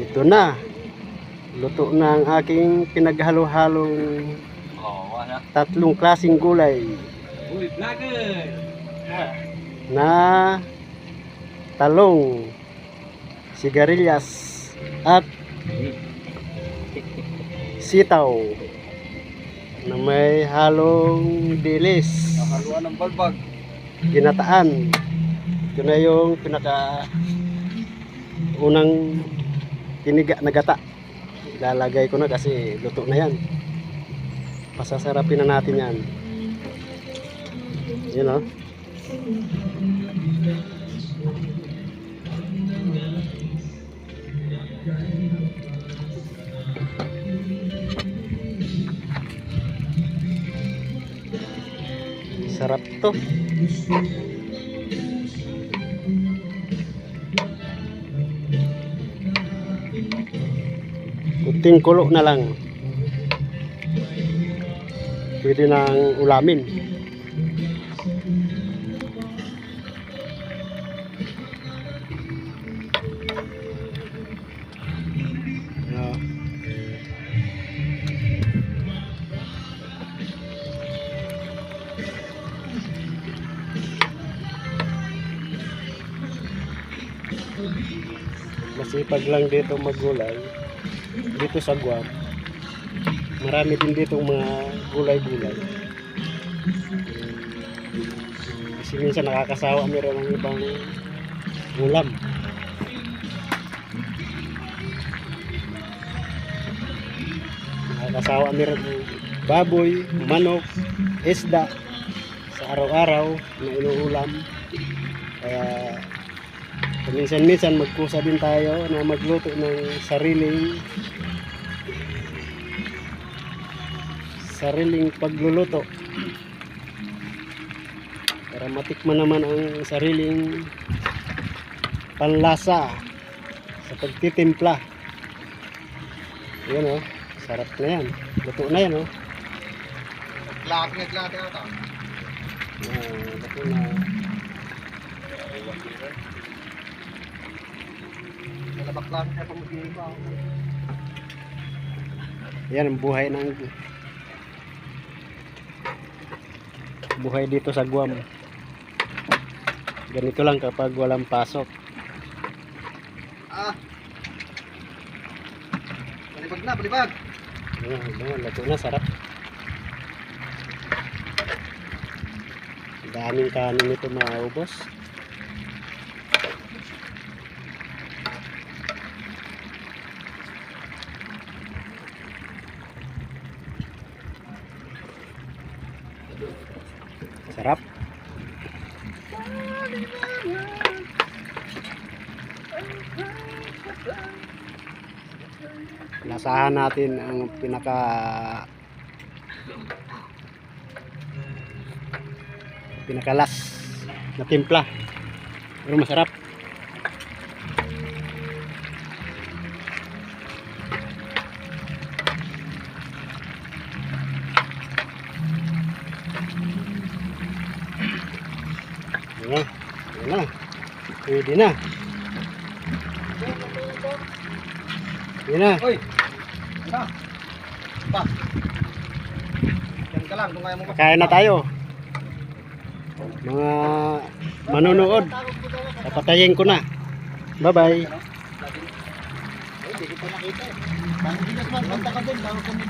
Ito na. Luto na ang aking pinaghalo-halong tatlong klaseng gulay na talong, sigarilyas at sitaw na may halong dilis, Haluan ng balbag. ginataan. Ito na yung pinaka unang tiniga na gata. Ilalagay ko na kasi luto na yan. Pasasarapin na natin yan. Yun o. Sarap to. Kunting kulo na lang. Pwede nang ulamin. Masipag lang dito maggulay dito sa Guam. Marami din dito mga gulay-gulay kasi minsan nakakasawa meron ng ibang ulam. Nakakasawa meron ng baboy, manok, isda sa araw-araw na inuulam. Kaya minsan-minsan magkusa din tayo na magluto ng sariling pagluluto para matikman naman ang sariling panlasa sa pagtitimpla. Yan o, sarap na yan, luto na yan o. Laki ata. Luto na. Nalabak sa pamutiba. Yan ang buhay dito sa Guam. Ganito lang kapag walang pasok. Balibag. Ayan, luto na, sarap. Daming kanin ito maubos. Sarap. Lasahan natin ang pinakalas na timpla. Pero masarap. Yan na. Pwede na. Yan na. Hoy. Ano? Pa. Yan ka lang kung kaya mo. Kakain na tayo. Mga manonood. Papatayin ko na. Bye-bye. Hindi ko pa nakita eh. Hindi ka man, punta ka doon, bago kami